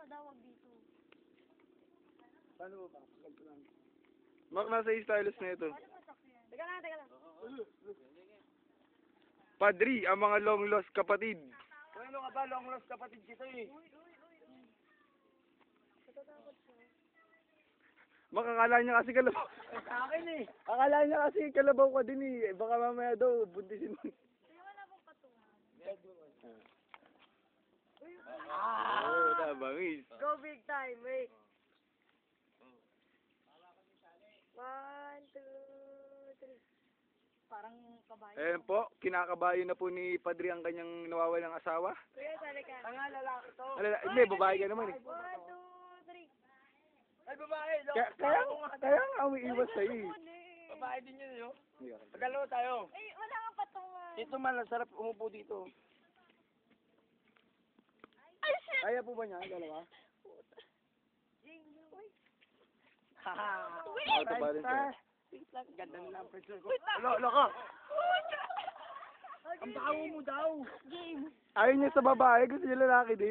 dawag dito. Paano ba? Ganito lang. Mark, nasa stylus na ito. Paano masakto yan? Teka lang, teka lang. Padri, ang mga long lost kapatid. Ano ka ba? Long lost kapatid kita eh. Natatakot siya. Mark, akala niya kasi kalabaw. Sa akin eh. Akala niya kasi kalabaw ka din eh. Baka mamaya daw, buntisin mo. Kaya wala pong patungan. Oo, tabangis. Go big time, wait. 1, 2, 3. Parang kabayo. Ayan po, kinakabayo na po ni Padri ang kanyang nawawalang asawa. Kuya, sali ka. Tanga lalaki to. Hindi, babae ka naman eh. 1, 2, 3. Ay babae. Kaya nga umiiwas sa'yo eh. Babae din yun yun. Pagkalawa tayo. Eh, wala kang patungan. Dito man, ang sarap umupo dito. Ay, shit! Kaya po ba niya, dalawa? Haha. Oo, taba rin siya. Ganda nila ang pressure ko. Lo ka. Ang baho mo daw. Game. Ayaw niya sa babae, gusto niya lalaki din.